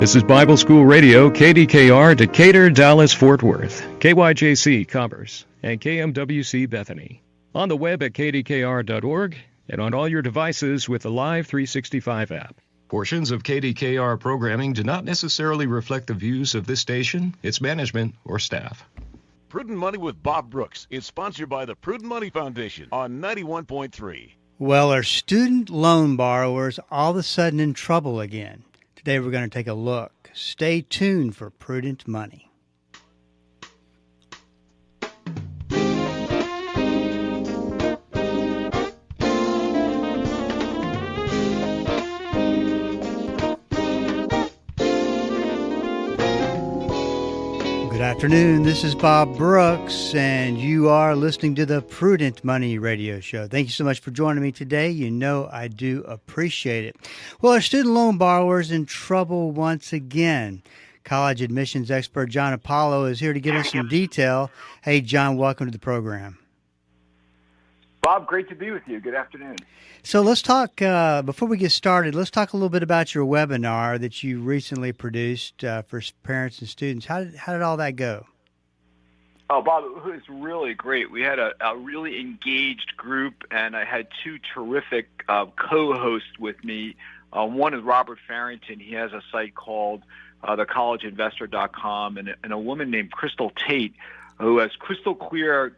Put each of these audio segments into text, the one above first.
This is Bible School Radio, KDKR, Decatur, Dallas, Fort Worth, KYJC, Commerce, and KMWC, Bethany. On the web at kdkr.org and on all your devices with the Live 365 app. Portions of KDKR programming do not necessarily reflect the views of this station, its management, or staff. Prudent Money with Bob Brooks is sponsored by the Prudent Money Foundation on 91.3. Well, are student loan borrowers all of a sudden in trouble again? Today we're going to take a look. Stay tuned for Prudent Money. Good afternoon. This is Bob Brooks, and you are listening to the Prudent Money Radio Show. Thank you so much for joining me today. You know I do appreciate it. Well, are student loan borrowers in trouble once again? College admissions expert John Hupalo is here to give us some detail. Hey, John, welcome to the program. Bob, great to be with you. Good afternoon. So let's talk, before we get started, let's talk a little bit about your webinar that you recently produced for parents and students. How did all that go? Oh, Bob, it was really great. We had a really engaged group, and I had two terrific co-hosts with me. One is Robert Farrington. He has a site called thecollegeinvestor.com, and a woman named Crystal Tate, who has crystal clear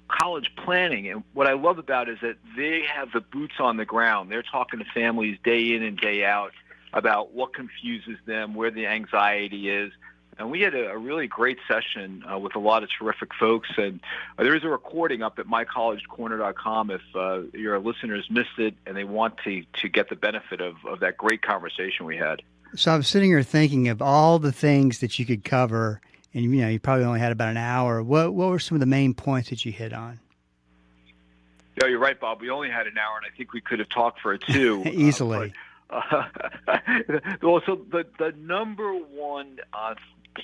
college planning. And what I love about it is that they have the boots on the ground. They're talking to families day in and day out about what confuses them, where the anxiety is. And we had a really great session with a lot of terrific folks. And there is a recording up at mycollegecorner.com if your listeners missed it and they want to get the benefit of that great conversation we had. So I'm sitting here thinking of all the things that you could cover. And, you know, you probably only had about an hour. What were some of the main points that you hit on? Yeah, you're right, Bob. We only had an hour, and I think we could have talked for 2. Easily. Well, so the number one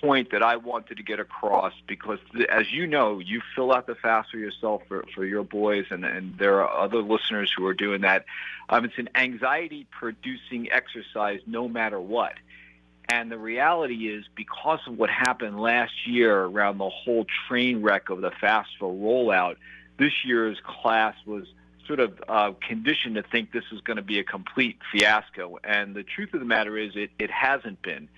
point that I wanted to get across, because as you know, you fill out the FAFSA yourself for your boys, and there are other listeners who are doing that. It's an anxiety-producing exercise no matter what. And the reality is, because of what happened last year around the whole train wreck of the FAFSA rollout, this year's class was sort of conditioned to think this is going to be a complete fiasco. And the truth of the matter is it hasn't been.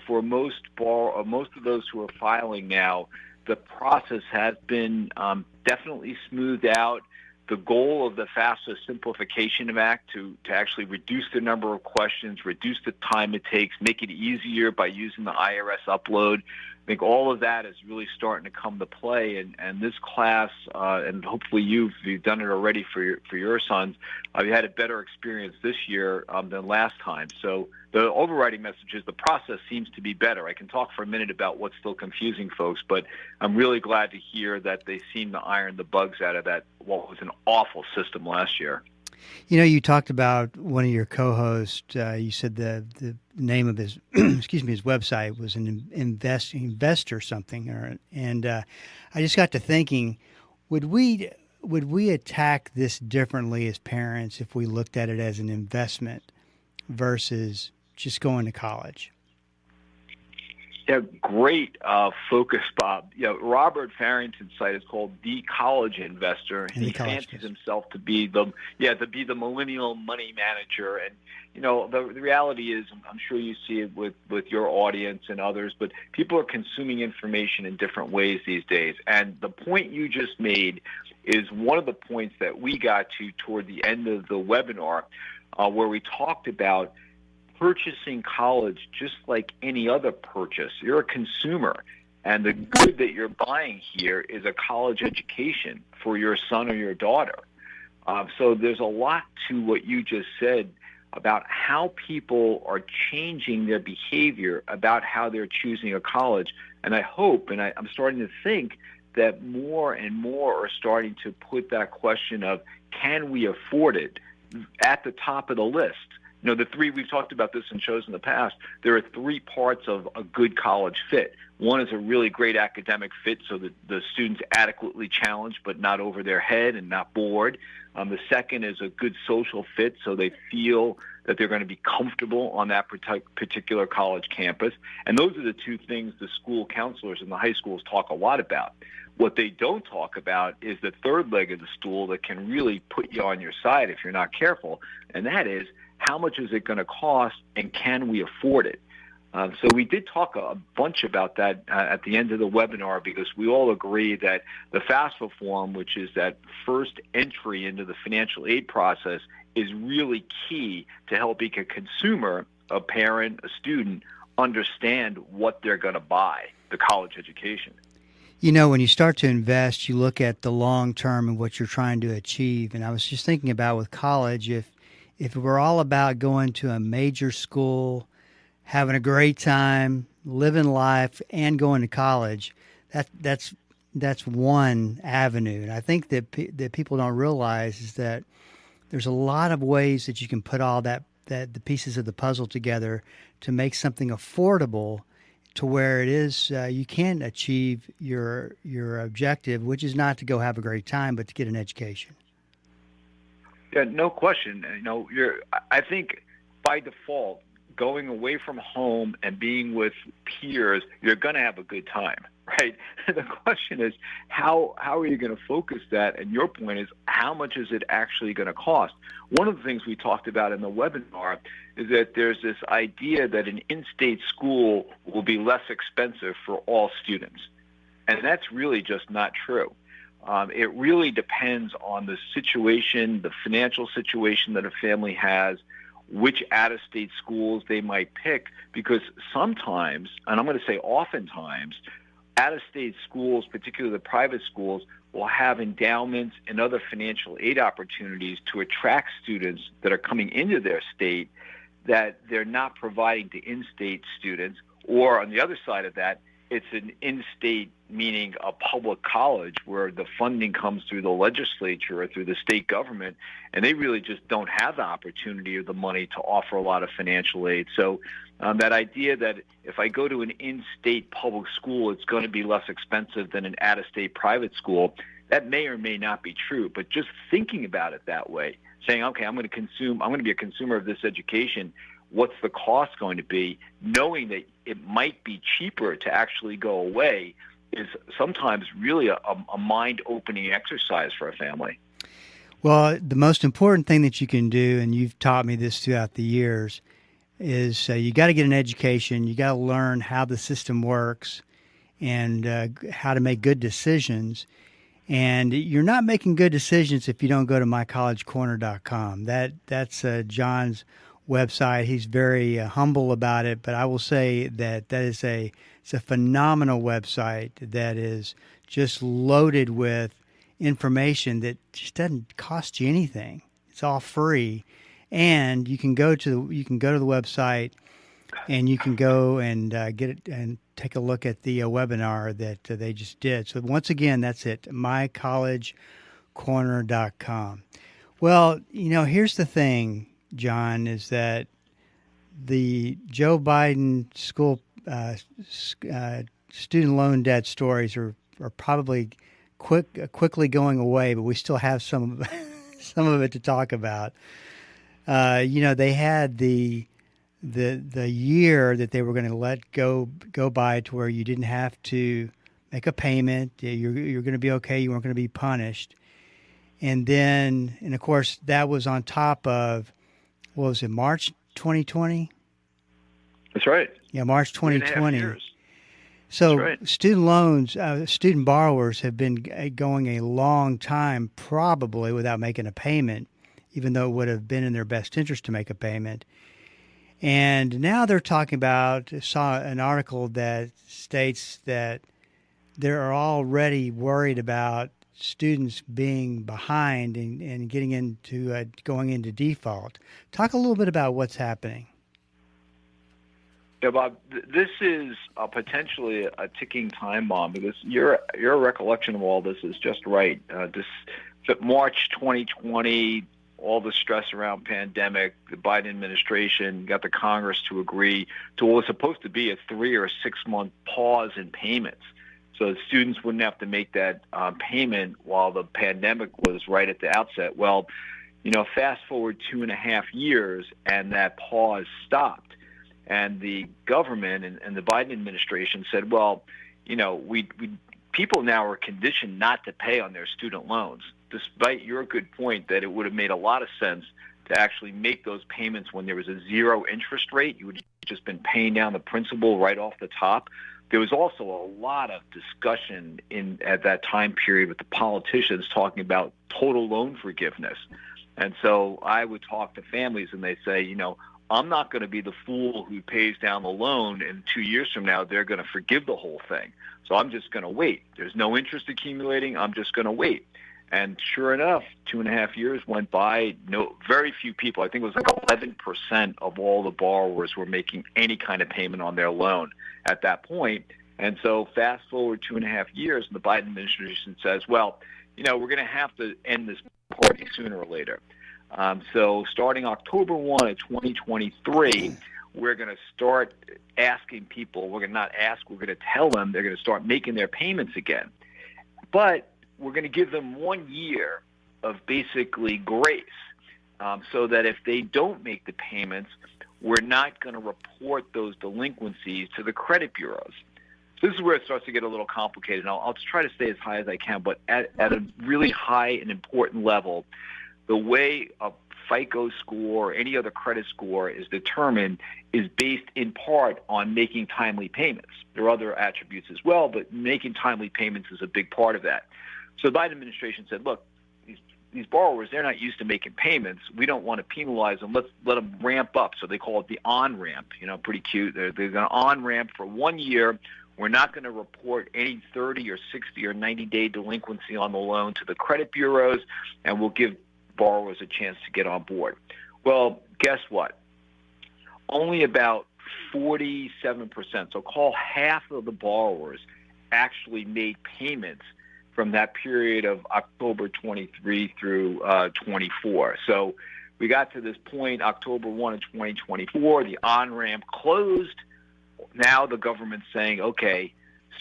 For most of those who are filing now, the process has been definitely smoothed out. The goal of the FAFSA Simplification Act to actually reduce the number of questions, reduce the time it takes, make it easier by using the IRS upload. I think all of that is really starting to come to play, and this class, and hopefully you've done it already for your sons, you had a better experience this year than last time. So the overriding message is the process seems to be better. I can talk for a minute about what's still confusing folks, but I'm really glad to hear that they seem to iron the bugs out of that what was an awful system last year. You know, you talked about one of your co-hosts. You said the name of his his website was an investor something, and I just got to thinking, would we attack this differently as parents if we looked at it as an investment versus just going to college? Yeah, great focus, Bob. Robert Farrington's site is called The College Investor. He fancies himself to be the millennial money manager. And the reality is, I'm sure you see it with your audience and others, but people are consuming information in different ways these days. And the point you just made is one of the points that we got to toward the end of the webinar, where we talked about purchasing college just like any other purchase. You're a consumer, and the good that you're buying here is a college education for your son or your daughter. So there's a lot to what you just said about how people are changing their behavior about how they're choosing a college. And I hope, and I'm starting to think, that more and more are starting to put that question of, can we afford it, at the top of the list. The three, we've talked about this in shows in the past, there are 3 parts of a good college fit. One is a really great academic fit so that the student's adequately challenged but not over their head and not bored. The second is a good social fit so they feel that they're going to be comfortable on that particular college campus. And those are the two things the school counselors in the high schools talk a lot about. What they don't talk about is the third leg of the stool that can really put you on your side if you're not careful, and that is, how much is it going to cost, and can we afford it? So we did talk a bunch about that at the end of the webinar, because we all agree that the FAFSA form, which is that first entry into the financial aid process, is really key to helping a consumer, a parent, a student, understand what they're going to buy, the college education. You know, when you start to invest, you look at the long term and what you're trying to achieve. And I was just thinking about with college, if we're all about going to a major school, having a great time, living life, and going to college, that's one avenue. And I think that people don't realize is that there's a lot of ways that you can put all that the pieces of the puzzle together to make something affordable, to where it is you can achieve your objective, which is not to go have a great time, but to get an education. Yeah, no question. I think by default, going away from home and being with peers, you're going to have a good time, right? The question is, how are you going to focus that? And your point is, how much is it actually going to cost? One of the things we talked about in the webinar is that there's this idea that an in-state school will be less expensive for all students. And that's really just not true. It really depends on the situation, the financial situation that a family has, which out-of-state schools they might pick, because sometimes, and I'm going to say oftentimes, out-of-state schools, particularly the private schools, will have endowments and other financial aid opportunities to attract students that are coming into their state that they're not providing to in-state students. Or on the other side of that, it's an in-state, meaning a public college, where the funding comes through the legislature or through the state government, and they really just don't have the opportunity or the money to offer a lot of financial aid. So that idea that if I go to an in-state public school, it's going to be less expensive than an out-of-state private school, that may or may not be true. But just thinking about it that way, saying, okay, I'm going to be a consumer of this education, what's the cost going to be, knowing that it might be cheaper to actually go away, is sometimes really a mind-opening exercise for a family. Well, the most important thing that you can do, and you've taught me this throughout the years, is you got to get an education. You got to learn how the system works and how to make good decisions. And you're not making good decisions if you don't go to mycollegecorner.com. That's John's website. He's very humble about it, but I will say that it's a phenomenal website that is just loaded with information that just doesn't cost you anything. It's all free, and you can go to the website and you can go and get it and take a look at the webinar that they just did. So once again, that's it, mycollegecorner.com. Well, here's the thing, John, is that the Joe Biden school student loan debt stories are probably quickly going away, but we still have some of it to talk about. They had the year that they were going to let go by to where you didn't have to make a payment. You're going to be okay. You weren't going to be punished. And of course, that was on top of, what was it, March 2020? That's right. Yeah, March 2020. 3.5 years. So right. Student loans, student borrowers have been going a long time probably without making a payment, even though it would have been in their best interest to make a payment. And now they're talking about, saw an article that states that they're already worried about students being behind and getting into going into default. Talk a little bit about what's happening. Yeah, Bob, this is potentially a ticking time bomb, because your recollection of all this is just right. March 2020, all the stress around pandemic, the Biden administration got the Congress to agree to what was supposed to be a 3 or 6 month pause in payments, so that students wouldn't have to make that payment while the pandemic was right at the outset. Well, Fast forward 2.5 years, and that pause stopped. And the government and the Biden administration said, well, we people now are conditioned not to pay on their student loans, despite your good point that it would have made a lot of sense to actually make those payments when there was a zero interest rate. You would have just been paying down the principal right off the top. There was also a lot of discussion at that time period with the politicians talking about total loan forgiveness. And so I would talk to families and they say, I'm not going to be the fool who pays down the loan and 2 years from now they're going to forgive the whole thing. So I'm just going to wait. There's no interest accumulating. I'm just going to wait. And sure enough, 2.5 years went by. Very few people, I think it was like 11% of all the borrowers were making any kind of payment on their loan at that point. And so fast forward 2.5 years, and the Biden administration says, well, we're going to have to end this party sooner or later. So starting October 1 of 2023, we're going to start asking people. We're going to not ask. We're going to tell them they're going to start making their payments again. But we're going to give them 1 year of basically grace so that if they don't make the payments, we're not going to report those delinquencies to the credit bureaus. So this is where it starts to get a little complicated. And I'll try to stay as high as I can, but at a really high and important level, the way a FICO score or any other credit score is determined is based in part on making timely payments. There are other attributes as well, but making timely payments is a big part of that. So the Biden administration said, look, these borrowers, they're not used to making payments. We don't want to penalize them. Let's let them ramp up. So they call it the on-ramp, pretty cute. They're going to on-ramp for 1 year. We're not going to report any 30 or 60 or 90-day delinquency on the loan to the credit bureaus, and we'll give borrowers a chance to get on board. Well, guess what? Only about 47%, so call half of the borrowers, actually made payments from that period of October 23 through 24. So we got to this point, October 1 of 2024, the on-ramp closed. Now the government's saying, okay,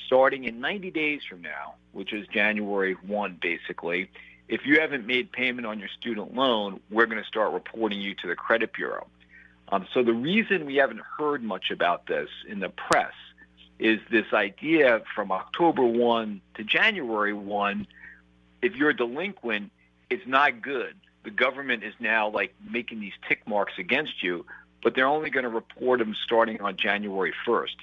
starting in 90 days from now, which is January 1 basically, if you haven't made payment on your student loan, we're going to start reporting you to the credit bureau. So the reason we haven't heard much about this in the press is this idea from October 1 to January 1, if you're delinquent, it's not good. The government is now like making these tick marks against you, but they're only going to report them starting on January 1st.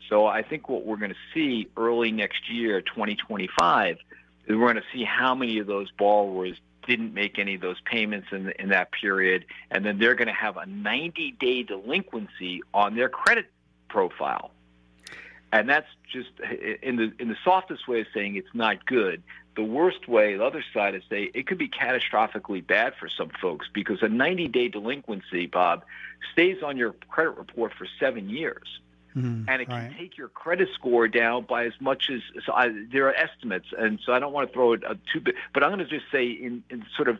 So I think what we're going to see early next year, 2025, is we're going to see how many of those borrowers didn't make any of those payments in that period, and then they're going to have a 90-day delinquency on their credit profile. And that's just in the softest way of saying it's not good. The worst way, the other side, is say it could be catastrophically bad for some folks because a 90-day delinquency, Bob, stays on your credit report for 7 years. And it can take your credit score down by as much as there are estimates, and so I don't want to throw it too big, but I'm going to just say in sort of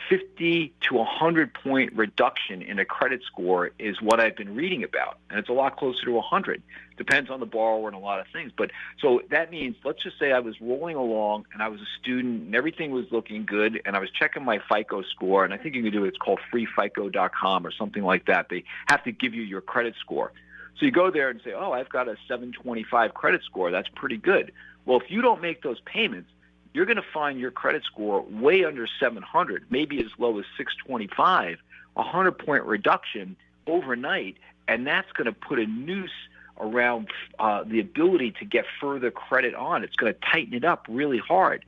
50 to 100 point reduction in a credit score is what I've been reading about, and it's a lot closer to 100. Depends on the borrower and a lot of things, but so that means let's just say I was rolling along and I was a student and everything was looking good, and I was checking my FICO score, and I think you can do it. It's called freefico.com or something like that. They have to give you your credit score. So you go there and say, oh, I've got a 725 credit score. That's pretty good. Well, if you don't make those payments, you're going to find your credit score way under 700, maybe as low as 625, a 100-point reduction overnight, and that's going to put a noose around the ability to get further credit on. It's going to tighten it up really hard.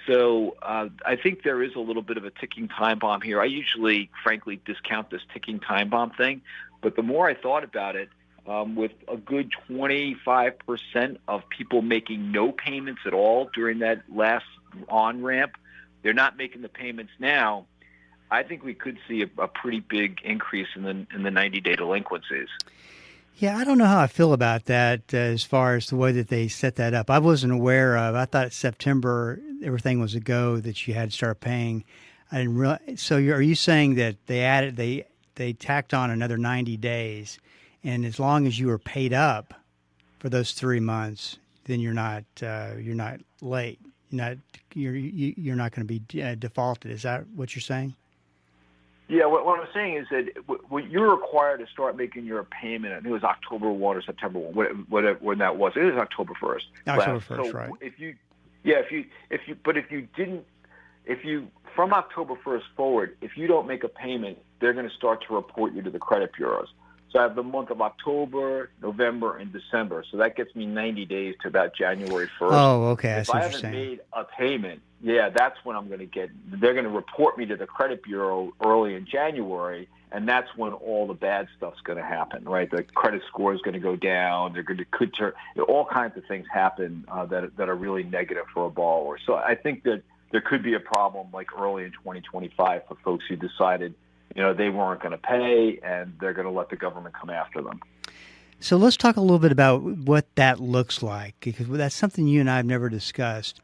So I think there is a little bit of a ticking time bomb here. I usually, frankly, discount this ticking time bomb thing, but the more I thought about it, with a good 25% of people making no payments at all during that last on-ramp, they're not making the payments now. I think we could see a pretty big increase in the 90-day delinquencies. Yeah, I don't know how I feel about that as far as the way that they set that up. I wasn't aware of. I thought September everything was a go that you had to start paying. I didn't realize. So are you saying that they tacked on another 90 days? And as long as you were paid up for those 3 months, then you're not late. You're not going to be defaulted. Is that what you're saying? Yeah, what I'm saying is that when you're required to start making your payment, I think it was October 1 or September 1, whatever when that was. It was October 1st. October 1st, so right. If you from October 1st forward, if you don't make a payment, they're going to start to report you to the credit bureaus. So I have the month of October, November, and December. So that gets me 90 days to about January 1st. Oh, okay. If I haven't made a payment, that's when I'm going to get. They're going to report me to the credit bureau early in January, and that's when all the bad stuff's going to happen, right? The credit score is going to go down. Could turn all kinds of things happen that are really negative for a borrower. So I think that there could be a problem like early in 2025 for folks who decided, they weren't going to pay, and they're going to let the government come after them. So let's talk a little bit about what that looks like, because that's something you and I have never discussed.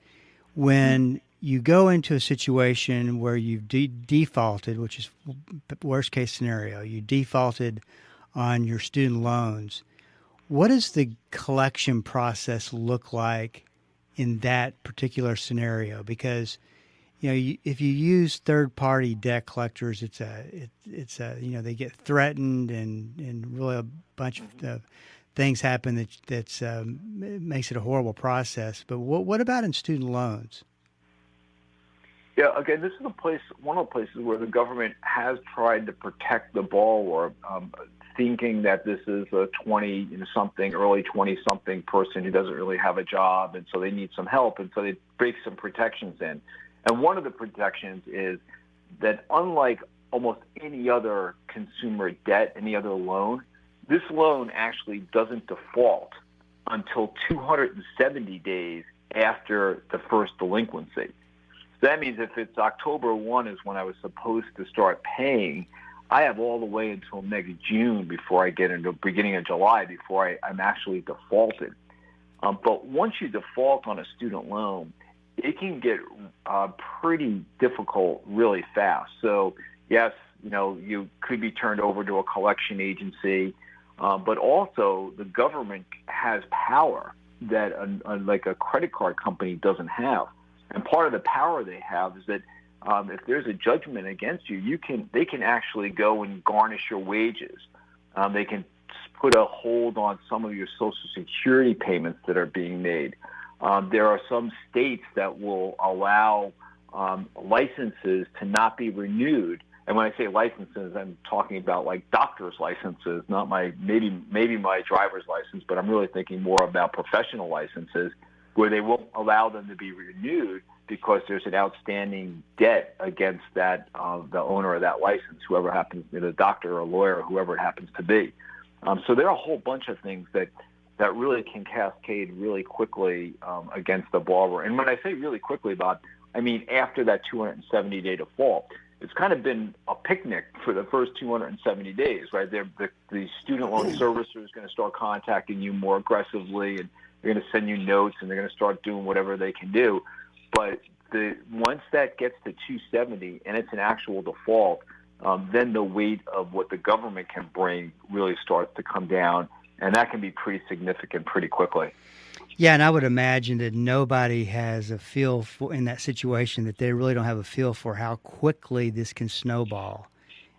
When you go into a situation where you've defaulted, which is worst case scenario, you defaulted on your student loans, what does the collection process look like in that particular scenario? Because if you use third-party debt collectors, it's they get threatened and really a bunch of things happen that makes it a horrible process. But what about in student loans? Yeah, again, this is one of the places where the government has tried to protect the borrower, thinking that this is a 20-something, early 20-something person who doesn't really have a job, and so they need some help, and so they break some protections in. And one of the protections is that unlike almost any other consumer debt, any other loan, this loan actually doesn't default until 270 days after the first delinquency. So that means if it's October 1 is when I was supposed to start paying, I have all the way until next June before I get into beginning of July before I'm actually defaulted. But once you default on a student loan, it can get pretty difficult really fast. So yes, you could be turned over to a collection agency, but also the government has power that like a credit card company doesn't have. And part of the power they have is that if there's a judgment against you, they can actually go and garnish your wages. They can put a hold on some of your Social Security payments that are being made. There are some states that will allow licenses to not be renewed. And when I say licenses, I'm talking about like doctor's licenses, not maybe my driver's license, but I'm really thinking more about professional licenses where they won't allow them to be renewed because there's an outstanding debt against that the owner of that license, whoever happens to be the doctor or lawyer or whoever it happens to be. So there are a whole bunch of things that really can cascade really quickly against the borrower. And when I say really quickly, Bob, I mean after that 270-day default. It's kind of been a picnic for the first 270 days, right? The student loan servicer is going to start contacting you more aggressively, and they're going to send you notes, and they're going to start doing whatever they can do. But once that gets to 270 and it's an actual default, then the weight of what the government can bring really starts to come down, and that can be pretty significant pretty quickly. Yeah, and I would imagine that nobody has a feel for in that situation, that they really don't have a feel for how quickly this can snowball,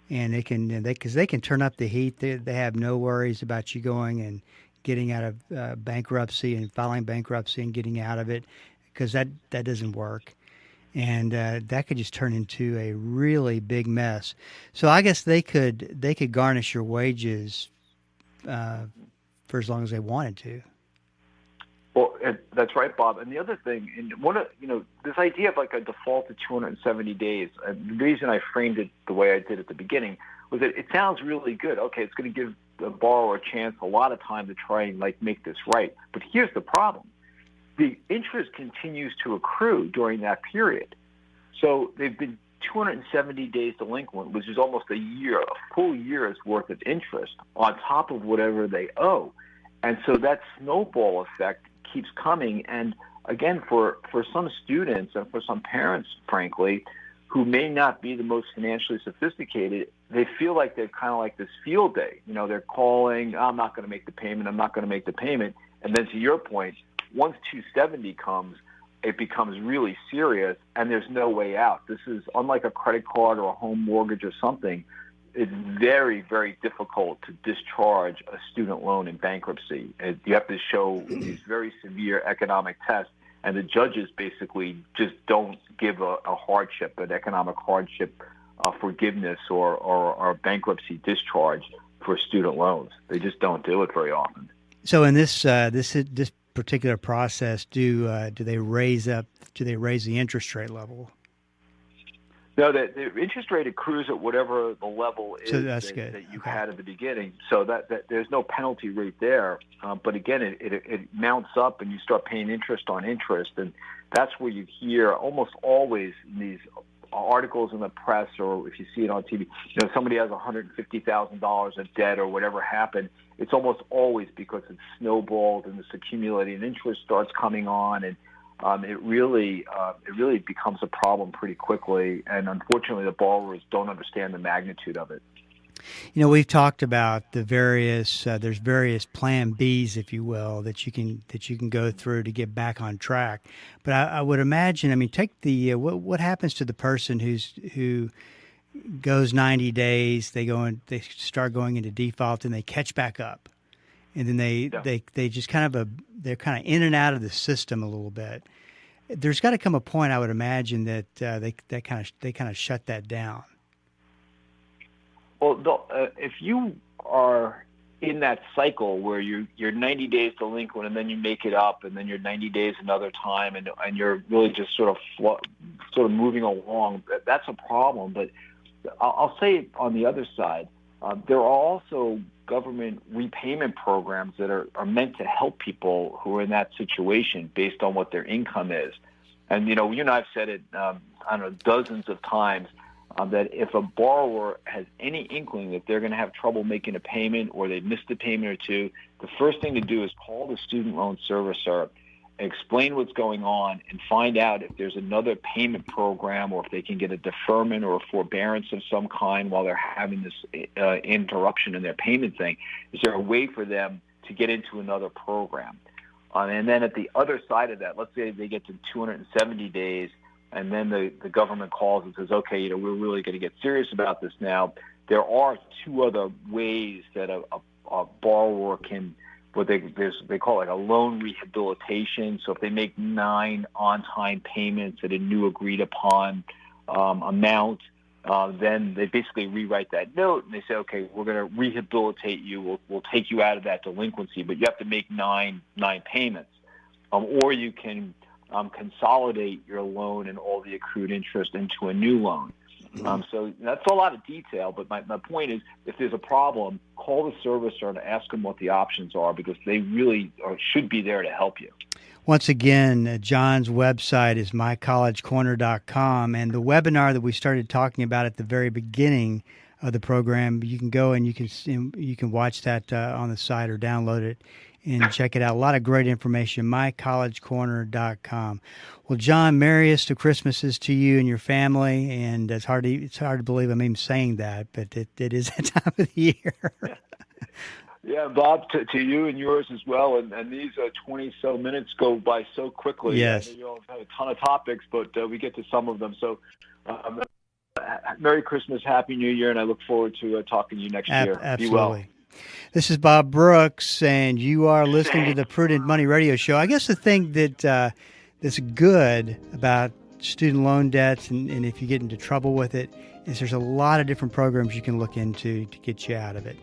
and because they can turn up the heat. They have no worries about you going and getting out of bankruptcy and filing bankruptcy and getting out of it, because that doesn't work, and that could just turn into a really big mess. So I guess they could garnish your wages for as long as they wanted to. Well, that's right, Bob. And the other thing, and this idea of like a default of 270 days, the reason I framed it the way I did at the beginning was that it sounds really good. Okay, it's going to give the borrower a chance, a lot of time to try and make this right. But here's the problem. The interest continues to accrue during that period. So they've been 270 days delinquent, which is almost a full year's worth of interest on top of whatever they owe. And so that snowball effect keeps coming. And again, for some students and for some parents, frankly, who may not be the most financially sophisticated, they feel like they're kind of like this field day. They're calling, I'm not going to make the payment, I'm not going to make the payment. And then to your point, once 270 comes, it becomes really serious and there's no way out. This is unlike a credit card or a home mortgage or something. It's very, very difficult to discharge a student loan in bankruptcy. You have to show these very severe economic tests, and the judges basically just don't give a hardship, an economic hardship forgiveness or bankruptcy discharge for student loans. They just don't do it very often. So in this particular process, do they raise the interest rate level? No, the interest rate accrues at whatever the level is that you had at the beginning. So that there's no penalty rate there. But again, it mounts up and you start paying interest on interest. And that's where you hear almost always in these articles in the press, or if you see it on TV, somebody has $150,000 of debt or whatever happened. It's almost always because it's snowballed and this accumulating interest starts coming on, and it really becomes a problem pretty quickly. And unfortunately, the borrowers don't understand the magnitude of it. We've talked about the various there's various plan Bs, if you will, that you can go through to get back on track. But I would imagine, take the what happens to the person who goes 90 days, they start going into default and they catch back up, and then they just they're kind of in and out of the system a little bit. There's got to come a point, I would imagine, that they kind of shut that down. Well, if you are in that cycle where you're 90 days delinquent and then you make it up and then you're 90 days another time and you're really just sort of moving along, that's a problem. But I'll say on the other side, there are also government repayment programs that are meant to help people who are in that situation based on what their income is. And, you and I have said it, dozens of times, that if a borrower has any inkling that they're going to have trouble making a payment or they've missed a payment or two, the first thing to do is call the student loan servicer, explain what's going on, and find out if there's another payment program or if they can get a deferment or a forbearance of some kind while they're having this interruption in their payment thing. Is there a way for them to get into another program? And then at the other side of that, let's say they get to 270 days, and then the government calls and says, okay, we're really going to get serious about this now. There are two other ways that a borrower can, they call it a loan rehabilitation. So if they make 9 on-time payments at a new agreed-upon amount, then they basically rewrite that note and they say, okay, we're going to rehabilitate you. We'll take you out of that delinquency, but you have to make nine payments. Or you can consolidate your loan and all the accrued interest into a new loan. So that's a lot of detail, but my point is, if there's a problem, call the servicer and ask them what the options are, because they really should be there to help you. Once again, John's website is mycollegecorner.com, and the webinar that we started talking about at the very beginning of the program, you can go and you can watch that on the site or download it and check it out. A lot of great information, mycollegecorner.com. Well, John, merriest of Christmases to you and your family, and it's hard to believe I'm even saying that, but it is that time of the year. Yeah, Bob, to you and yours as well. And these 20-so minutes go by so quickly. Yes. You all have a ton of topics, but we get to some of them. So Merry Christmas, Happy New Year, and I look forward to talking to you next year. Absolutely. Be well. This is Bob Brooks, and you are listening to the Prudent Money Radio Show. I guess the thing that's good about student loan debts, and if you get into trouble with it, is there's a lot of different programs you can look into to get you out of it.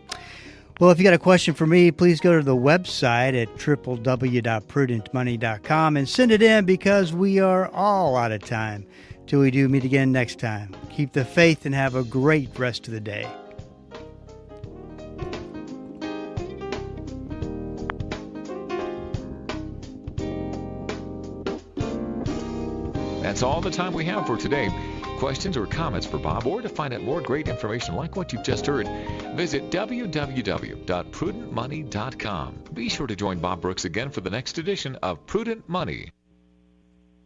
Well, if you got a question for me, please go to the website at www.prudentmoney.com and send it in, because we are all out of time. Till we do meet again next time. Keep the faith and have a great rest of the day. That's all the time we have for today. Questions or comments for Bob, or to find out more great information like what you've just heard, visit www.prudentmoney.com. Be sure to join Bob Brooks again for the next edition of Prudent Money.